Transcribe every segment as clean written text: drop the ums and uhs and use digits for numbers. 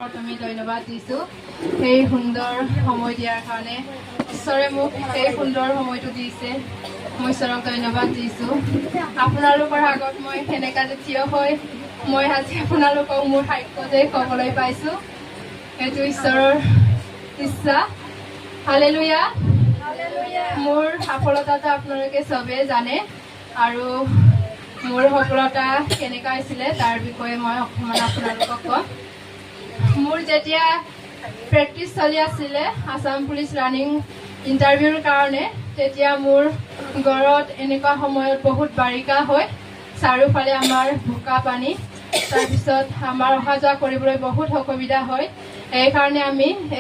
প্ৰথমে ধন্যবাদ দিছোঁ সেই সুন্দৰ সময় দিয়াৰ কাৰণে। ঈশ্বৰে মোক সেই সুন্দৰ সময়টো দিছে, মই ঈশ্বৰক ধন্যবাদ দিছোঁ। আপোনালোকৰ আগত মই সেনেকৈ থিয় হৈ মই আজি আপোনালোকক মোৰ সাক্ষ্য যে ক'বলৈ পাইছোঁ, সেইটো ঈশ্বৰৰ ইচ্ছা। হালেলুয়া। মোৰ সফলতাটো আপোনালোকে চবেই জানে, আৰু মোৰ সফলতা কেনেকুৱা হৈছিলে তাৰ বিষয়ে মই অকণমান আপোনালোকক ক'ম। মোৰ যেতিয়া প্ৰেক্টিচ চলি আছিলে আসাম পুলিচ ৰানিং ইণ্টাৰভিউৰ কাৰণে, তেতিয়া মোৰ ঘৰত এনেকুৱা সময়ত বহুত বাৰিষা হয়, চাৰিওফালে আমাৰ বোকা পানী, তাৰপিছত আমাৰ অহা যোৱা কৰিবলৈ বহুত অসুবিধা হয়। সেইকাৰণে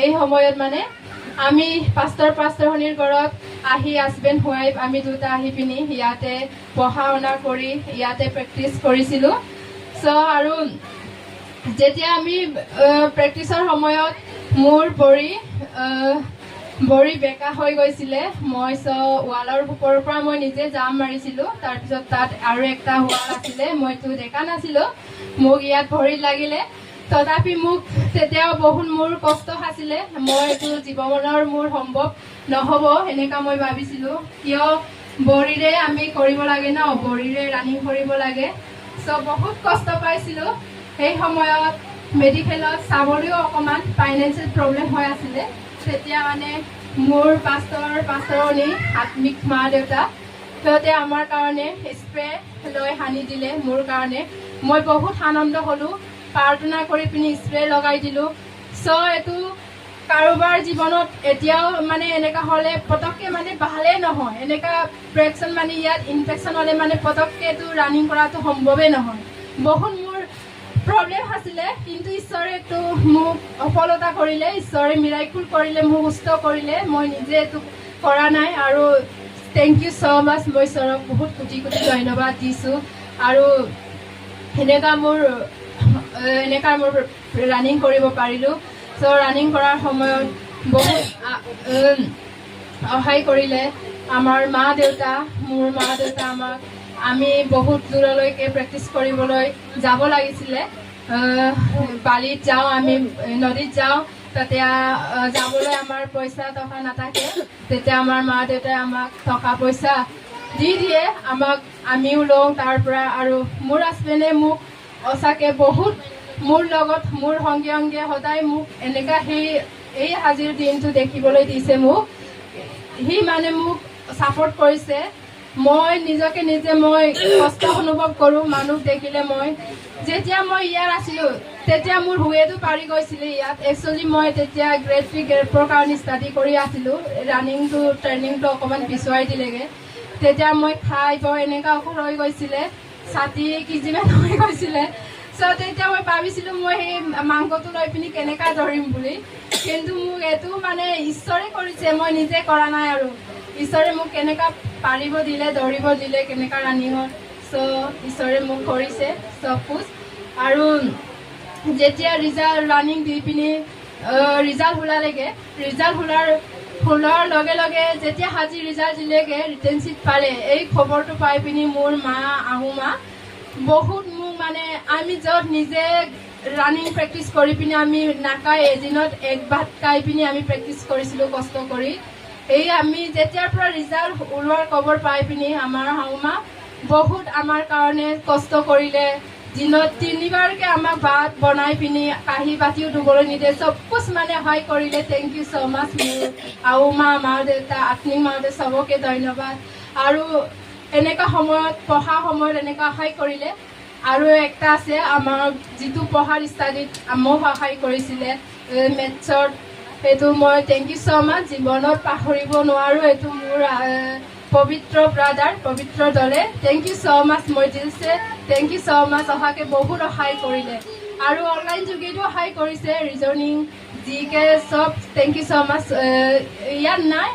এই সময়ত আমি পাষ্টৰনীৰ ঘৰত আহি হাজবেণ্ড ৱাইফ আমি দুটা আহি পিনি ইয়াতে পঢ়া শুনা কৰি ইয়াতে প্ৰেক্টিচ কৰিছিলোঁ। আৰু যেতিয়া আমি প্ৰেক্টিচৰ সময়ত মোৰ ভৰি বেকা হৈ গৈছিলে, মই ৱালৰ ওপৰৰ পৰা মই নিজে জাম্প মাৰিছিলোঁ। তাৰপিছত তাত আৰু একটা ৱাল আছিলে, মইতো দেখা নাছিলোঁ, মোক ইয়াত ভৰিত লাগিলে। তথাপি মোক তেতিয়াও বহুত মোৰ কষ্ট আছিলে, মই এইটো জীৱনৰ মোৰ সম্ভৱ নহ'ব এনেকুৱা মই ভাবিছিলোঁ, কিয় ভৰিৰে আমি কৰিব লাগে ন, ভৰিৰে ৰানিং কৰিব লাগে। বহুত কষ্ট পাইছিলোঁ। সেই সময়ত মেডিকেলত চাবলৈও অকণমান ফাইনেন্সিয়েল প্ৰব্লেম হৈ আছিলে। তেতিয়া মোৰ পাষ্টৰণী আত্মিক মা দেউতা সিহঁতে আমাৰ কাৰণে স্প্ৰে লৈ সানি দিলে মোৰ কাৰণে। মই বহুত আনন্দ হ'লোঁ, প্ৰাৰ্থনা কৰি পিনি স্প্ৰে লগাই দিলোঁ। এইটো কাৰোবাৰ জীৱনত এতিয়াও এনেকুৱা হ'লে পটককৈ ভালেই নহয়, এনেকুৱা প্ৰেকশ্যন ইয়াত ইনফেকশ্যন হ'লে পটককৈ এইটো ৰানিং কৰাটো সম্ভৱেই নহয়। বহুত মোৰ প্ৰব্লেম আছিলে, কিন্তু ঈশ্বৰে এইটো মোক সফলতা কৰিলে, ঈশ্বৰে মিৰাইকুল কৰিলে, মোক সুস্থ কৰিলে। মই নিজে এইটো কৰা নাই, আৰু থেংক ইউ ছ' মাছ। মই ঈশ্বৰক বহুত কোটি কোটি ধন্যবাদ দিছোঁ। আৰু এনেকুৱা মোৰ ৰানিং কৰিব পাৰিলোঁ। ৰানিং কৰাৰ সময়ত বহুত সহায় কৰিলে আমাৰ মা দেউতা, মোৰ মা দেউতা আমাক। আমি বহুত দূৰলৈকে প্ৰেক্টিচ কৰিবলৈ যাব লাগিছিলে, বালিত যাওঁ, আমি নদীত যাওঁ, তাতে যাবলৈ আমাৰ পইচা টকা নাথাকে। তেতিয়া আমাৰ মা দেউতাই আমাক টকা পইচা দি দিয়ে আমাক, আমিও লওঁ তাৰ পৰা। আৰু মোৰ হাজবেণ্ডে মোক সঁচাকৈ বহুত মোৰ লগত মোৰ সংগে সদায় মোক এনেকুৱা এই আজিৰ দিনটো দেখিবলৈ দিছে মোক। সি মোক ছাপৰ্ট কৰিছে। মই নিজকে নিজে কষ্ট অনুভৱ কৰোঁ মানুহ দেখিলে। যেতিয়া মই ইয়াত আছিলোঁ তেতিয়া মোৰ হুৱেটো পাৰি গৈছিলে ইয়াত। একচুৱেলি মই তেতিয়া গ্ৰেড 3 গ্ৰেড 4 কাৰণে ষ্টাডি কৰি আছিলোঁ, ট্ৰেইনিংটো অকণমান পিছুৱাই দিলেগৈ। তেতিয়া মই খাই বৈ এনেকুৱা ঔষধ হৈ গৈছিলে, 60 কেজিমান হৈ গৈছিলে। তেতিয়া মই ভাবিছিলোঁ মই সেই মাংসটো লৈ পিনি কেনেকৈ ধৰিম বুলি, কিন্তু মোক এইটো ঈশ্বৰে কৰিছে, মই নিজে কৰা নাই। আৰু ঈশ্বৰে মোক কেনেকুৱা পাৰিব দিলে, দৌৰিব দিলে, কেনেকুৱা ৰানিঙত। ঈশ্বৰে মোক কৰিছে চব খোজ। আৰু যেতিয়া ৰানিং দি পিনি ৰিজাল্ট ওলালেগৈ, ৰিজাল্ট ওলোৱাৰ লগে লগে যেতিয়া আজি ৰিজাল্ট দিলেগৈ, ৰিটেন চিট পালে, এই খবৰটো পাই পিনি মোৰ আহু মা বহুত মোক আমি য'ত নিজে ৰানিং প্ৰেক্টিচ কৰি পিনি আমি নাখাই এদিনত এক ভাত খাই পিনি আমি প্ৰেক্টিচ কৰিছিলোঁ কষ্ট কৰি। আমি যেতিয়াৰ পৰা ৰিজাল্ট ওলোৱাৰ খবৰ পাই পিনি আমাৰ শাহুমা বহুত আমাৰ কাৰণে কষ্ট কৰিলে। দিনত 3 বাৰকৈ আমাক ভাত বনাই পিনি কাঁহী বাতিও ধুবলৈ নিদিয়ে, চব কুছ সহায় কৰিলে। থেংক ইউ ছ' মাছ। মোৰ শাহুমা, মা দেউতা, আত্মিক মা দেউতা চবকে ধন্যবাদ। আৰু এনেকুৱা সময়ত পঢ়া সময়ত এনেকুৱা সহায় কৰিলে। আৰু একটা আছে আমাৰ যিটো পঢ়াৰ ষ্টাডিত মোক সহায় কৰিছিলে মেথছত, সেইটো মই থেংক ইউ ছ' মাছ। জীৱনত পাহৰিব নোৱাৰোঁ। এইটো মোৰ পবিত্ৰ ব্ৰাদাৰ, পবিত্ৰ দলে। থেংক ইউ ছ' মাছ। মই দিছে থেংক ইউ ছ' মাছ। অহাকে বহুত সহায় কৰিলে, আৰু অনলাইন যোগেদিও সহায় কৰিছে, ৰিজনিং জিকে চব। থেংক ইউ ছ' মাছ। ইয়াত নাই,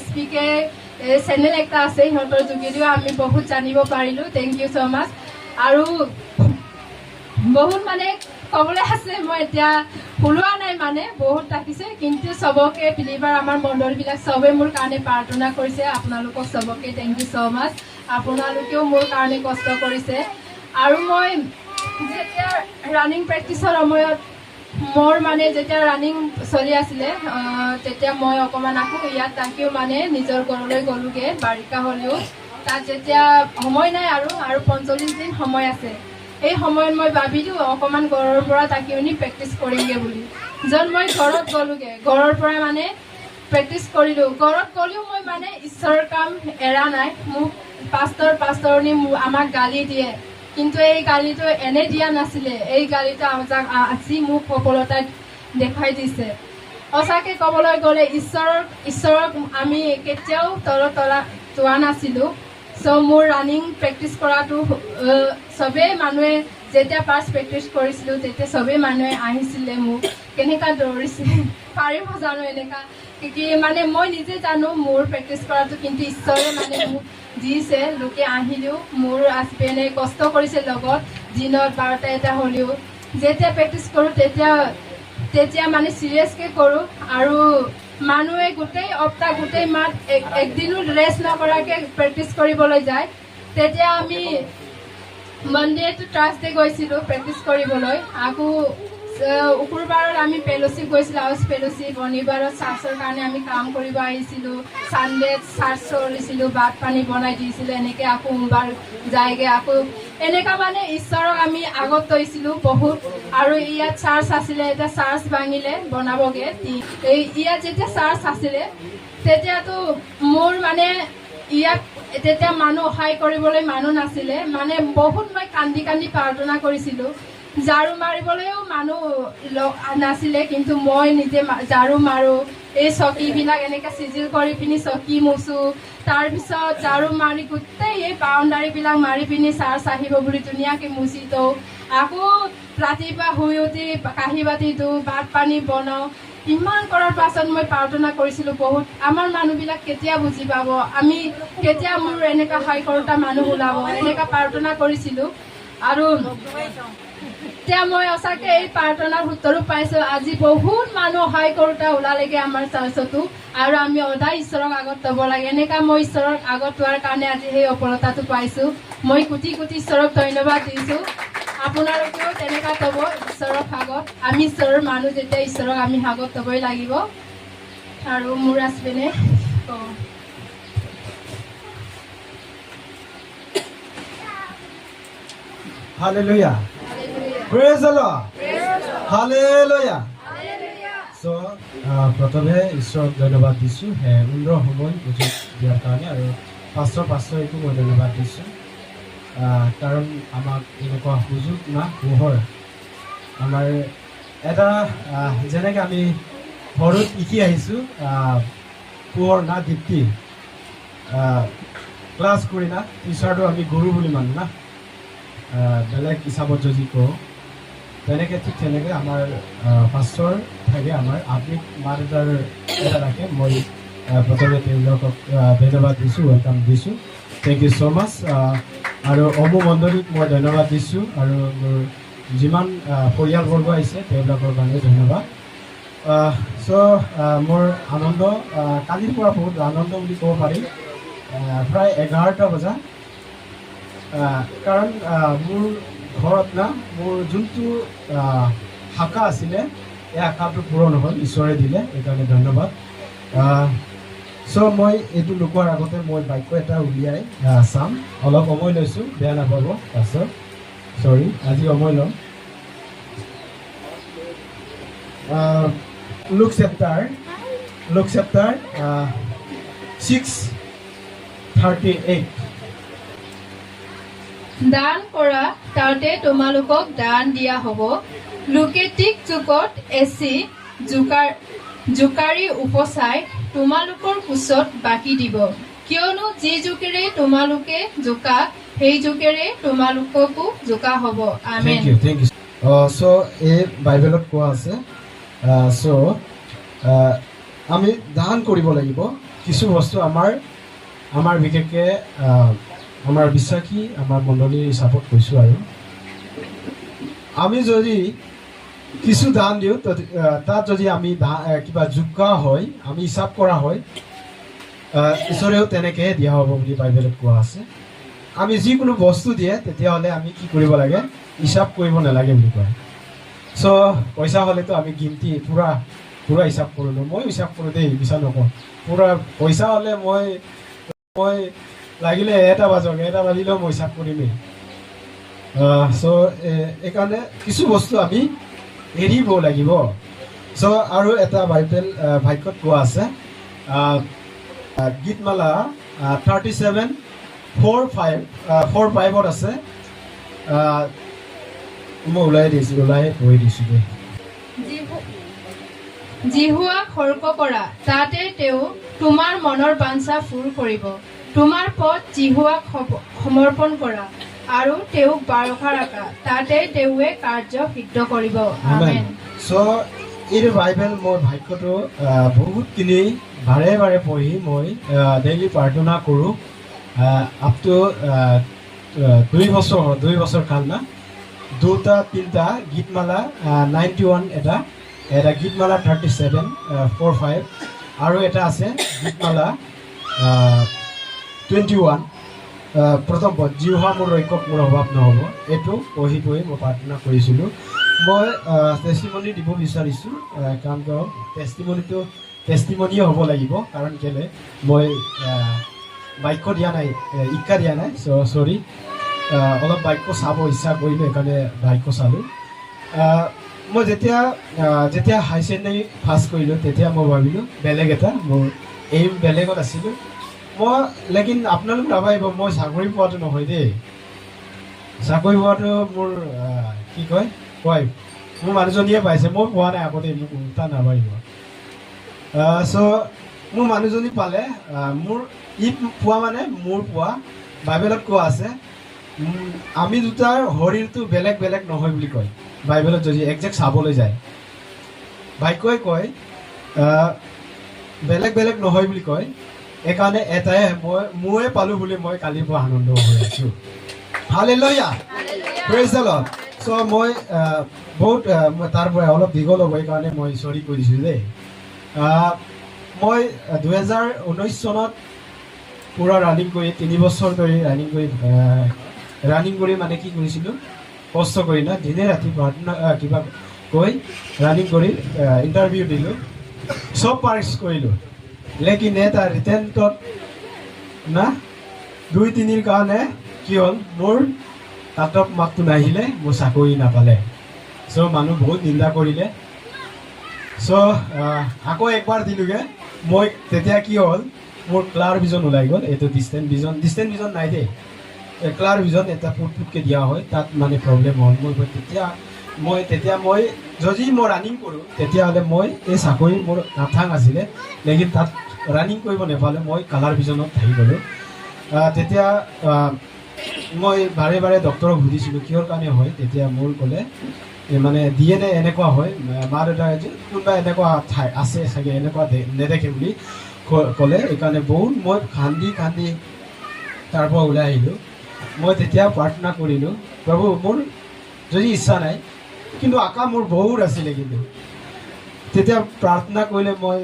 SPK চেনেল একটা আছে, সিহঁতৰ যোগেদিও আমি বহুত জানিব পাৰিলোঁ। থেংক ইউ ছ' মাছ। আৰু বহুত ক'বলৈ আছে, মই এতিয়া ওলোৱা নাই, বহুত থাকিছে, কিন্তু চবকে বিলিভাৰ আমাৰ মণ্ডলবিলাক চবে মোৰ কাৰণে প্ৰাৰ্থনা কৰিছে। আপোনালোকক চবকে থেংক ইউ ছ' মাছ। আপোনালোকেও মোৰ কাৰণে কষ্ট কৰিছে। আৰু মই যেতিয়া ৰানিং প্ৰেক্টিচৰ সময়ত মোৰ মানে যেতিয়া ৰানিং চলি আছিলে তেতিয়া মই অকণমান আকৌ ইয়াত তাকিও মানে নিজৰ ঘৰলৈ গ'লোগৈ বাৰিষা হ'লেও তাত যেতিয়া সময় নাই আৰু 45 দিন সময় আছে এই সময়ত মই ভাবিলোঁ অকণমান ঘৰৰ পৰা তাকিও নি প্ৰেক্টিচ কৰিমগৈ বুলি য'ত মই ঘৰত গ'লোগৈ ঘৰৰ পৰা মানে প্ৰেক্টিচ কৰিলোঁ ঘৰত গ'লেও মই মানে ঈশ্বৰৰ কাম এৰা নাই মোক পাষ্টৰণী আমাক গালি দিয়ে কিন্তু এই গালিটো এনে দিয়া নাছিলে এই গালিটো আজি মোক সফলতা দেখাই দিছে সঁচাকৈ ক'বলৈ গ'লে ঈশ্বৰক আমি কেতিয়াও তোৱা নাছিলোঁ চ' মোৰ ৰানিং প্ৰেক্টিচ কৰাটো চবেই মানুহে যেতিয়া ফাৰ্ষ্ট প্ৰেক্টিচ কৰিছিলোঁ তেতিয়া চবেই মানুহে আহিছিলে মোক কেনেকুৱা দৌৰিছে পাৰিব জানো এনেকুৱা কি মানে মই নিজে জানো মোৰ প্ৰেক্টিচ কৰাটো কিন্তু ঈশ্বৰে মানে মোক দিছে লোকে আহিলেও মোৰ হাজবেণ্ডে কষ্ট কৰিছে লগত দিনত 12টা 1টা হ'লেও যেতিয়া প্ৰেক্টিচ কৰোঁ তেতিয়া মানে চিৰিয়াছকৈ কৰোঁ আৰু মানুহে গোটেই সপ্তাহ গোটেই মাহ একদিনো ৰেষ্ট নকৰাকৈ প্ৰেক্টিচ কৰিবলৈ যায় তেতিয়া আমি মনডে টু থাৰ্ছডে গৈছিলোঁ প্ৰেক্টিচ কৰিবলৈ আকৌ শুকুৰবাৰত আমি ফেলোশ্বিপ গৈছিলোঁ হাউচ ফেলোশ্বিপ শনিবাৰত চাৰ্চৰ কাৰণে আমি কাম কৰিব আহিছিলোঁ ছানডে চাৰ্চ চলিছিলোঁ ভাত পানী বনাই দিছিলোঁ এনেকৈ আকৌ সোমবাৰ যায়গৈ আকৌ এনেকুৱা মানে ঈশ্বৰক আমি আগত থৈছিলোঁ বহুত আৰু ইয়াত চাৰ্চ আছিলে এতিয়া চাৰ্চ ভাঙিলে বনাবগৈ ইয়াত যেতিয়া চাৰ্চ আছিলে তেতিয়াতো মোৰ মানে ইয়াত তেতিয়া মানুহ সহায় কৰিবলৈ মানুহ নাছিলে মানে বহুত মই কান্দি প্ৰাৰ্থনা কৰিছিলোঁ ঝাৰু মাৰিবলৈও মানুহ নাছিলে কিন্তু মই নিজে ঝাৰু মাৰোঁ এই চকীবিলাক এনেকৈ চিজিল কৰি পিনি চকী মুচোঁ তাৰপিছত ঝাৰু মাৰি গোটেই এই বাউণ্ডাৰীবিলাক মাৰি পিনি চাৰ্চ আহিব বুলি ধুনীয়াকৈ মুচি থওঁ আকৌ ৰাতিপুৱা শুই উঠি কাঁহী বাতি দিওঁ ভাত পানী বনাওঁ ইমান কৰাৰ পাছত মই প্ৰাৰ্থনা কৰিছিলোঁ বহুত আমাৰ মানুহবিলাক কেতিয়া বুজি পাব আমি কেতিয়া মোৰ এনেকুৱা সহায় কৰোঁতা মানুহ ওলাব এনেকুৱা প্ৰাৰ্থনা কৰিছিলোঁ আৰু এতিয়া মই সঁচাকৈ এই প্ৰাৰ্থনাৰ উত্তৰো পাইছোঁ আজি বহুত মানুহ সহায় কৰোঁতা ওলালেগৈ আমাৰ চাৰ্চতো আৰু আমি সদায় ঈশ্বৰক আগত থ'ব লাগে এনেকুৱা মই ঈশ্বৰক আগত থোৱাৰ কাৰণে আজি সেই সফলতাটো পাইছোঁ মই কোটি ঈশ্বৰক ধন্যবাদ দিছোঁ আপোনালোকেও তেনেকুৱা থ'ব ঈশ্বৰক আগত আমি ঈশ্বৰৰ মানুহ যেতিয়া ঈশ্বৰক আমি আগত থ'বই লাগিব আৰু মোৰ হাজবেণ্ডে Hallelujah. Praise the Lord. Hallelujah. So, প্ৰথমে ঈশ্বৰক ধন্যবাদ দিছোঁ সুন্দৰ সময় সুযোগ দিয়াৰ কাৰণে আৰু পাষ্টৰকো মই ধন্যবাদ দিছোঁ কাৰণ আমাক এনেকুৱা সুযোগ না পোহৰ আমাৰ এটা যেনেকৈ আমি ঘৰত শিকি আহিছোঁ পোহৰ না দীপ্তি ক্লাছ কৰি না টিচাৰটো আমি গুৰু বুলি মানো না বেলেগ হিচাপত যদি কওঁ তেনেকৈ ঠিক তেনেকৈ আমাৰ পাষ্টৰ থাকে আমাৰ আত্মিক মা দেউতাৰ এটা ৰাখে মই প্ৰথমে তেওঁলোকক ধন্যবাদ দিছোঁ ৱেলকাম দিছোঁ থেংক ইউ ছ' মাছ আৰু অমু মণ্ডলীক মই ধন্যবাদ দিছোঁ আৰু মোৰ যিমান পৰিয়ালবৰ্গ আহিছে তেওঁলোকৰ কাৰণে ধন্যবাদ চ' মোৰ আনন্দ কালিৰ পৰা বহুত আনন্দ বুলি ক'ব পাৰি প্ৰায় 11টা বজা কাৰণ মোৰ ঘৰত না মোৰ যোনটো শাখা আছিলে এই শাখাটো পূৰণ হ'ল ঈশ্বৰে দিলে সেইকাৰণে ধন্যবাদ চ' মই এইটো লুকোৱাৰ আগতে মই বাক্য এটা উলিয়াই চাম অলপ সময় লৈছোঁ বেয়া নাপাব পাছত চৰি আজি সময় ল'ম লুক চেপ্টাৰ 6:38 দান কৰা তাতে তোমালোকক দান দিয়া হ'ব লোকে ঠিক চুকত এচি জোকাৰি উপচাই তোমালোকৰ কোচত বাকি দিব কিয়নো যি জোকেৰে তোমালোকে জোকা সেই জোকেৰে তোমালোককো জোকা হ'ব আমেন থেংক ইউ চ' এই বাইবেলত কোৱা আছে চ' আমি দান কৰিব লাগিব কিছু বস্তু আমাৰ বিশেষকৈ আমাৰ বিশ্বাসী আমাৰ মণ্ডলীৰ হিচাপত কৈছোঁ আৰু আমি যদি কিছু দান দিওঁ তাত যদি আমি কিবা জোকা হয় আমি হিচাপ কৰা হয় ঈশ্বৰেও তেনেকৈ দিয়া হ'ব বুলি বাইবেলত কোৱা আছে আমি যিকোনো বস্তু দিয়ে তেতিয়াহ'লে আমি কি কৰিব লাগে হিচাপ কৰিব নালাগে বুলি কয় চ' পইচা হ'লেতো আমি গিনতি পুৰা হিচাপ কৰিলোঁ, মই হিচাপ কৰোঁ দেই, মিছা নকওঁ। পুৰা পইচা হ'লে মই লাগিলে এটা বাজিলেও মই হিচাপ কৰিমেই। চ' এইকাৰণে কিছু বস্তু আমি এৰিব লাগিব। চ' আৰু এটা ভাগ্যত কোৱা আছে, গীতমালা 37:4-5 আছে। মই ওলাই কৈ দিছোঁ দেই। জিহুৱাক সৰ্ক কৰা, তাতে তেওঁ তোমাৰ মনৰ বাঞ্ছা পূৰ কৰিব। তোমাৰ পথ জিহুৱাক সমৰ্পণ কৰা আৰু তেওঁক ভৰসা ৰাখা, তাতে তেওঁৱে কাৰ্য সিদ্ধ কৰিব। আমেন। চ' এই বাইবেল মই ভাগ্যটো বহুতখিনি বাৰে পঢ়ি মই ডেইলি প্ৰাৰ্থনা কৰোঁ। আপ টু 2 বছৰ কাল না, 2-3টা গীতমালা 91 এটা গীতমালা 37:4-5 আৰু এটা আছে গীতমালা 21 প্ৰথম পদ, জিহুৱা মোৰ ৰক্ষক মোৰ অভাৱ নহ'ব। এইটো পঢ়ি মই প্ৰাৰ্থনা কৰিছিলোঁ। মই টেষ্টিমনি দিব বিচাৰিছোঁ, কাৰণ কিয় টেষ্টিমনিয়ে হ'ব লাগিব। কাৰণ কেলৈ মই বাক্য দিয়া নাই, ইচ্ছা দিয়া নাই। চৰি, অলপ বাক্য চাব ইচ্ছা কৰিলোঁ, সেইকাৰণে বাক্য চালোঁ। মই যেতিয়া হাই ছেকেণ্ডেৰী পাছ কৰিলোঁ, তেতিয়া মই ভাবিলোঁ বেলেগ এটা, মোৰ এইম বেলেগত আছিলোঁ। লেকিন আপোনালোক নাভাবিব মই চাকৰি পোৱাটো নহয় দেই। চাকৰি পোৱাটো মোৰ কি কয় মোৰ মানুহজনীয়ে পাইছে, মই পোৱা নাই আগতে, মোক উল্টা নাভাবিব। চ' মোৰ মানুহজনী পালে, মোৰ পোৱা মানে মোৰ পোৱা। বাইবেলত কোৱা আছে আমি দুটাৰ শৰীৰটো বেলেগ নহয় বুলি কয় বাইবেলত। যদি একজেক্ট চাবলৈ যায়, বাক্যই কয় বেলেগ নহয় বুলি কয়। এইকাৰণে এটাই ময়ে পালোঁ বুলি মই কালিৰ পৰা আনন্দ হৈ আছোঁ। Hallelujah, praise the Lord. চ' মই বহুত তাৰ পৰা অলপ দীঘল হ'ব, সেইকাৰণে মই চৰি কৈ দিছোঁ দেই। মই 2019 চনত পূৰা ৰানিং কৰি 3 বছৰ ধৰি ৰানিং কৰি মানে কি কৰিছিলোঁ, কষ্ট কৰি না, দিনে ৰাতি প্ৰাৰ্থনা কিবা কৈ ৰানিং কৰি ইণ্টাৰভিউ দিলোঁ, চব পাছ কৰিলোঁ। লেকিন এটা ৰিটেণ্টত না 2-3ৰ কাৰণে কি হ'ল, মোৰ কাট অফ মাৰ্কটো নাহিলে, মোৰ চাকৰি নাপালে। চ' মানুহ বহুত নিন্দা কৰিলে। চ' আকৌ একবাৰ দিলোঁগৈ মই। তেতিয়া কি হ'ল, মোৰ ক্লাৰ ভিজন ওলাই গ'ল। এইটো ডিষ্টেঞ্চ ভিজন নাই দেই, ক্লাৰ ভিজন এটা ফুটকে দিয়া হয়, তাত মানে প্ৰব্লেম হ'ল। তেতিয়া মই যদি মই ৰানিং কৰোঁ, তেতিয়াহ'লে মই এই চাকৰি মোৰ নাথাং আছিলে। লেকিন তাত ৰানিং কৰিব নাপালোঁ, মই কালাৰ ভিজনত থাকি গ'লোঁ। তেতিয়া মই বাৰে ডক্টৰক সুধিছিলোঁ কিহৰ কাৰণে হয়। তেতিয়া মোৰ ক'লে মানে DNA এনেকুৱা হয়, মা দেউতাই যে কোনোবা এনেকুৱা ঠাই আছে চাগে, এনেকুৱা নেদেখে বুলি ক'লে। সেইকাৰণে বহুত মই কান্দি তাৰ পৰা ওলাই আহিলোঁ। মই তেতিয়া প্ৰাৰ্থনা কৰিলোঁ, প্ৰভু মোৰ যদি ইচ্ছা নাই, কিন্তু আশা মোৰ বহুত আছিলে। কিন্তু তেতিয়া প্ৰাৰ্থনা কৰিলে মই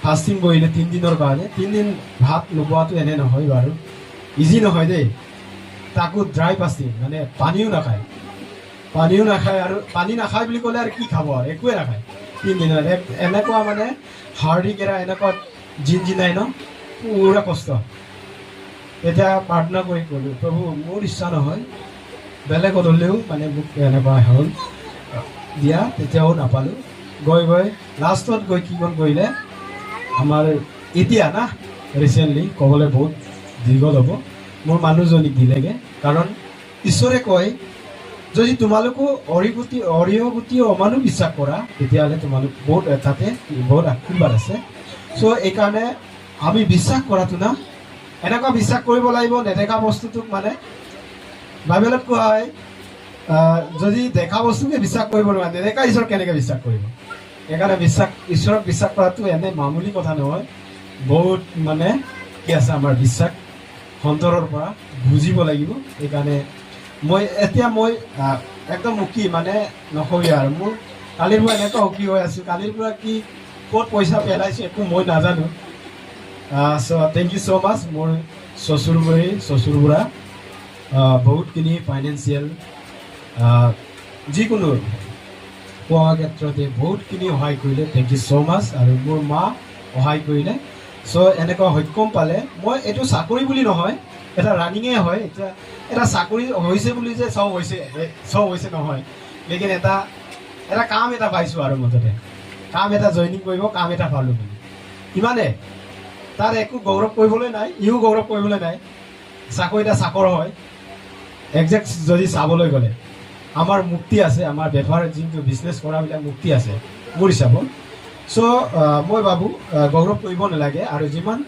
ফাষ্টিং কৰিলোঁ 3 দিনৰ কাৰণে। 3 দিন ভাত নোপোৱাটো এনে নহয় বাৰু, ইজি নহয় দেই। তাকো ড্ৰাই ফাষ্টিং, মানে পানীও নাখায়। আৰু পানী নাখায় বুলি ক'লে আৰু কি খাব, আৰু একোৱে নাখায় 3 দিনত। এনেকুৱা মানে হাৰ্ডিকেৰা এনেকুৱা জিনজিনাই ন, পুৰা কষ্ট। তেতিয়া প্ৰাৰ্থনা কৰি ক'লোঁ, প্ৰভু মোৰ ইচ্ছা নহয়, বেলেগত হ'লেও মানে মোক এনেকুৱা হ'ল দিয়া। তেতিয়াও নাপালোঁ। গৈ লাষ্টত কি কৰিলে, আমাৰ এতিয়া না ৰিচেণ্টলি ক'বলৈ বহুত দীঘল হ'ব, মোৰ মানুহজনীক দিলেগৈ। কাৰণ ঈশ্বৰে কয় যদি তোমালোকো অৰিয়গতি অমানো বিশ্বাস কৰা, তেতিয়াহ'লে তোমালোক বহুত তাতে বহুত আশীৰ্বাদ আছে। চ' এইকাৰণে আমি বিশ্বাস কৰাটো না, এনেকুৱা বিশ্বাস কৰিব লাগিব নেদেখা বস্তুটোক। মানে বাইবেলত কোৱা হয় যদি দেখা বস্তুকে বিশ্বাস কৰিব নোৱাৰে, নেদেখা ঈশ্বৰ কেনেকৈ বিশ্বাস কৰিব। সেইকাৰণে ঈশ্বৰক বিশ্বাস কৰাটো এনে মামুলি কথা নহয়, বহুত মানে কি আছে আমাৰ বিশ্বাস অন্তৰৰ পৰা বুজিব লাগিব। সেইকাৰণে মই একদম সুখী, মানে নকবি আৰু। মোৰ কালিৰ পৰা এনেকুৱা সুখী হৈ আছোঁ, কালিৰ পৰা কি ক'ত পইচা পেলাইছোঁ একো মই নাজানো। চ' থেংক ইউ ছ' মাছ। মোৰ শ্বশুৰ বুঢ়া বহুতখিনি ফাইনেন্সিয়েল যিকোনো পোৱা ক্ষেত্ৰতে বহুতখিনি সহায় কৰিলে। থেংক ইউ ছ' মাছ। আৰু মোৰ মা সহায় কৰিলে। চ' এনেকুৱা সক্ষম পালে, মই এইটো চাকৰি বুলি নহয়, এটা ৰানিঙে হয়। এতিয়া এটা চাকৰি হৈছে বুলি যে চব হৈছে নহয়, লেকিন এটা কাম এটা পাইছোঁ আৰু মুঠতে কাম এটা জইনিং কৰিব, কাম এটা পালোঁ বুলি, ইমানে। তাৰ একো গৌৰৱ কৰিবলৈ নাই, ইও গৌৰৱ কৰিবলৈ নাই। চাকৰি এটা চাকৰ হয়। একজেক্ট যদি চাবলৈ গ'লে আমাৰ মুক্তি আছে, আমাৰ বেপাৰ যোনটো বিজনেছ কৰাবিলাক মুক্তি আছে মোৰ হিচাপত। চ' মই ভাবোঁ গৌৰৱ কৰিব নালাগে। আৰু যিমান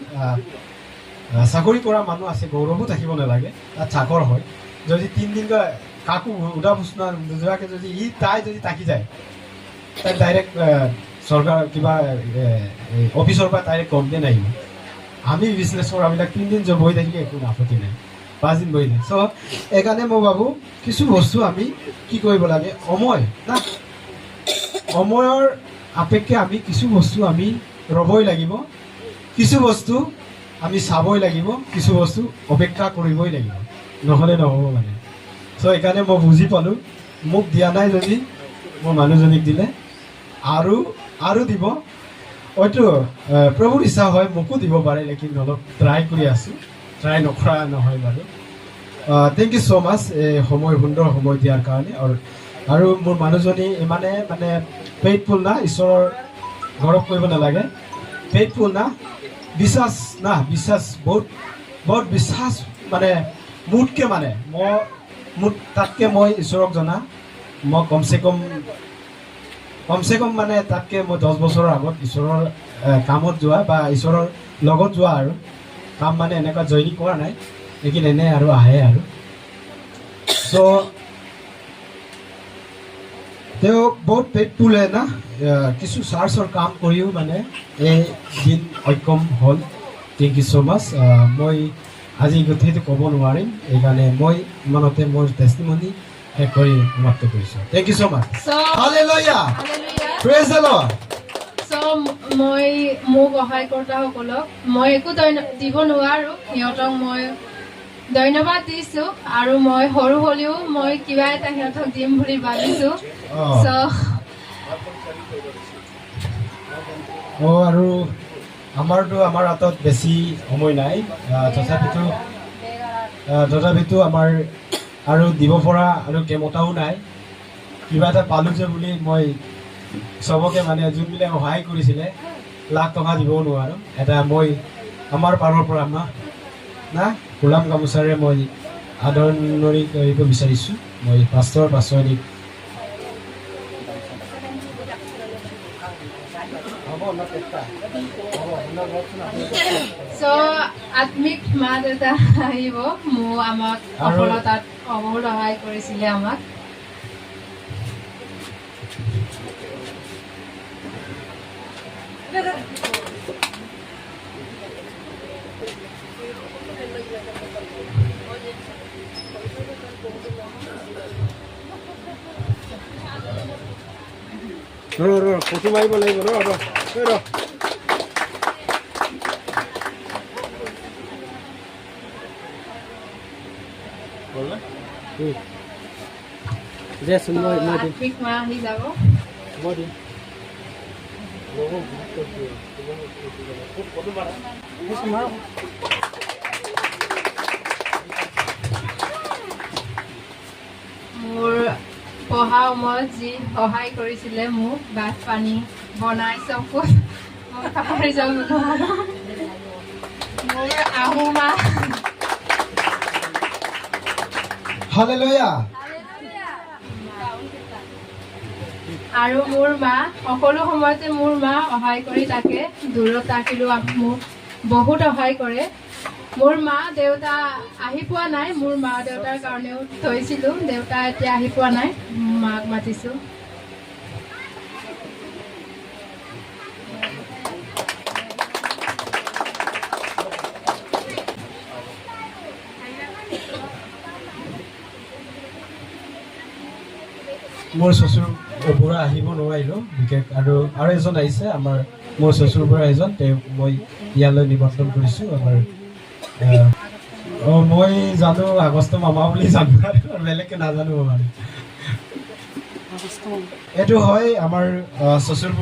চাকৰি কৰা মানুহ আছে গৌৰৱো থাকিব নালাগে, তাত চাকৰ হয়। যদি 3 দিন কাকো উদা প্ৰশ্ন নোযোৱাকৈ যদি তাই যদি থাকি যায়, তাই ডাইৰেক্ট চৰকাৰ কিবা অফিচৰ পৰা ডাইৰেক্ট কমপ্লেইন আহিব। আমি বিজনেছ কৰাবিলাক 3 দিন বহি থাকিলে একো আপত্তি নাই, 5 দিন বহি থাকে। চ' সেইকাৰণে মই ভাবোঁ কিছু বস্তু আমি কি কৰিব লাগে, সময়ৰ সাপেক্ষে আমি কিছু বস্তু আমি ৰ'বই লাগিব, কিছু বস্তু আমি চাবই লাগিব, কিছু বস্তু অপেক্ষা কৰিবই লাগিব, নহ'লে নহ'ব মানে। চ' সেইকাৰণে মই বুজি পালোঁ, মোক দিয়া নাই যদি মোৰ মানুহজনীক দিলে আৰু দিব। হয়তো প্ৰভুৰ ইচ্ছা হয় মোকো দিব পাৰে, লেকিন অলপ ট্ৰাই কৰি আছোঁ, ট্ৰাই নকৰা নহয় বাৰু। থেংক ইউ ছ' মাছ সুন্দৰ সময় দিয়াৰ কাৰণে। আৰু মোৰ মানুহজনী ইমানে মানে ফেইথফুল না, ঈশ্বৰৰ গৌৰৱ কৰিব নালাগে, ফেইথফুল না, বিশ্বাস বহুত বিশ্বাস মানে মোতকৈ মানে মোৰ তাতকৈ মই ঈশ্বৰক জনা, মই কমচে কম মানে তাতকৈ মই 10 বছৰৰ আগত ঈশ্বৰৰ কামত যোৱা বা ঈশ্বৰৰ লগত যোৱা আৰু কাম মানে এনেকুৱা জইনিং কৰা নাই, লেকিন এনে আৰু আহে আৰু। চ' তেওঁ বহুত ফেইথফুল হয় না, কিছু চাৰ্চৰ কাম কৰিও মানে এই দিন সক্ষম হ'ল। থেংক ইউ ছ' মাছ। মই আজি গোটেইটো ক'ব নোৱাৰিম, সেইকাৰণে মই ইমানতে মোৰ টেষ্টিমনি শেষ কৰি সমাপ্ত কৰিছোঁ। Thank you so' much. Hallelujah, praise the Lord. মই মোক সহায় কৰ্তাসকলক মই একো দিব নোৱাৰোঁ, সিহঁতক মই ধন্যবাদ দিছোঁ। আৰু মই সৰু হ'লেও মই কিবা এটা সিহঁতক দিম বুলি ভাবিছোঁ। আৰু আমাৰ হাতত বেছি সময় নাই, তথাপিতো আমাৰ আৰু দিব পৰা আৰু ক্ষমতাও নাই। কিবা এটা পালোঁ যে বুলি মই চবকে মানে যোনবিলাক সহায় কৰিছিলে লাখ টকা দিবও নোৱাৰোঁ। এটা মই আমাৰ পাৰৰ পৰা না গোলাম গামোচাৰে মই আদৰণি কৰিব বিচাৰিছোঁ। মই পাছৰনিক আত্মিক মা দেউতা আহিব, আমাক সফলতাত বহুত সহায় কৰিছিলে আমাক। ফটো মাৰিব লাগিব ৰ। আত্মিক মা আহি যাব। মোৰ পঢ়া সময়ত যি সহায় কৰিছিলে, মোক ভাত পানী বনাই চব মই পাহৰি যাব নোৱাৰোঁ। মোৰ আহু মা। হালেলুয়া। আৰু মোৰ মা সকলো সময়তে মোৰ মা সহায় কৰি থাকে, দূৰত থাকিলেও মোক বহুত সহায় কৰে। মোৰ মা দেউতা আহি পোৱা নাই, মোৰ মা দেউতাৰ কাৰণেও থৈছিলোঁ, দেউতা এতিয়া আহি পোৱা নাই, মাক মাতিছোঁ। মোৰ শ্বশুৰ পৰা আহিব নোৱাৰিলোঁ বিশেষ, আৰু এজন আহিছে আমাৰ মোৰ শ্বশুৰ পৰা এজন, তেওঁক মই ইয়ালৈ নিমন্ত্ৰণ কৰিছোঁ। আমাৰ মই জানো আগষ্ট মামা বুলি জানো, আৰু বেলেগকে নাজানো মানে। এইটো হয় আমাৰ শ্বশুৰ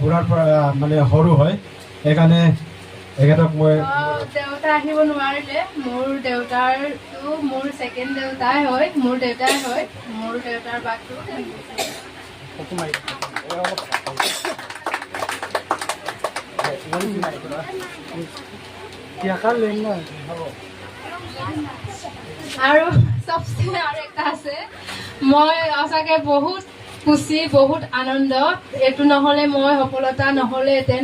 বুঢ়াৰ পৰা মানে সৰু হয়, সেইকাৰণে এখেতক মই দেউতা আহিব নোৱাৰিলে। মোৰ দেউতাৰটো মোৰ ছেকেণ্ড দেউতাই হয়, মোৰ দেউতাই হয়। মোৰ দেউতাৰ বাকটো আৰু চবচে আৰু এটা আছে, মই সঁচাকে বহুত খুচি, বহুত আনন্দ। এইটো নহ'লে মই সফলতা নহ'লেহেঁতেন।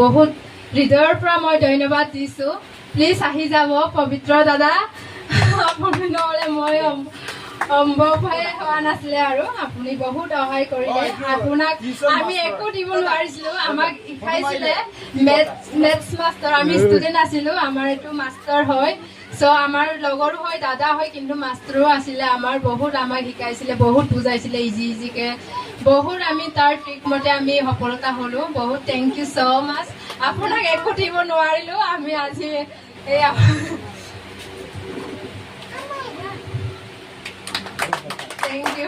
বহুত হৃদয়ৰ পৰা মই ধন্যবাদ দিছোঁ। প্লিজ আহি যাব পবিত্ৰ দাদা, আপুনি নহ'লে মই সম্ভৱে হোৱা নাছিলে। আৰু আপুনি বহুত সহায় কৰিলে। আপোনাক আমি একো দিব নোৱাৰিছিলোঁ, আমাক শিকাইছিলে মেথছ মাষ্টাৰ। আমি ষ্টুডেণ্ট আছিলোঁ, আমাৰ এইটো মাষ্টাৰ হয়। চ' আমাৰ লগৰো হয়, দাদা হয়, কিন্তু মাষ্টাৰো আছিলে আমাৰ। বহুত আমাক শিকাইছিলে, বহুত বুজাইছিলে ইজিকে। বহুত আমি তাৰ ট্ৰিকমতে আমি সফলতা হ'লোঁ। বহুত থেংক ইউ ছ' মাছ। আপোনাক একো দিব নোৱাৰিলোঁ, আমি আজি এয়া থেংক ইউ।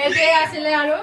এইটোৱে আছিলে আৰু